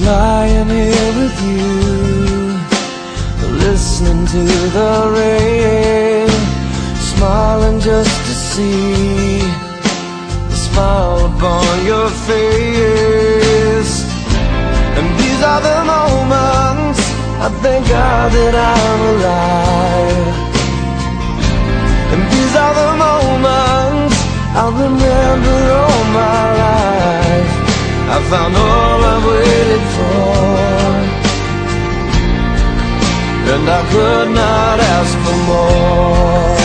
lying here with you, listening to the rain, smiling just to see the smile upon your face. And these are the moments I thank God that I'm alive. And these are the moments I'll remember all my life. I found all I've waited for, and I could not ask for more.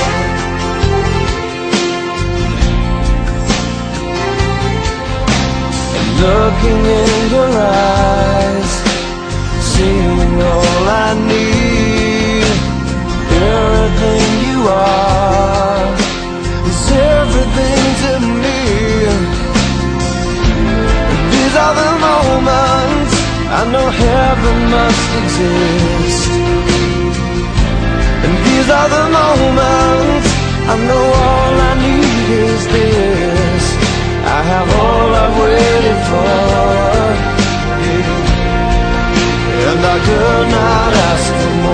And looking in your eyes, seeing all I need, everything you are is everything to me. These are the moments I know heaven must exist. And these are the moments I know all I need is this. I have all I've waited for, and I could not ask for more.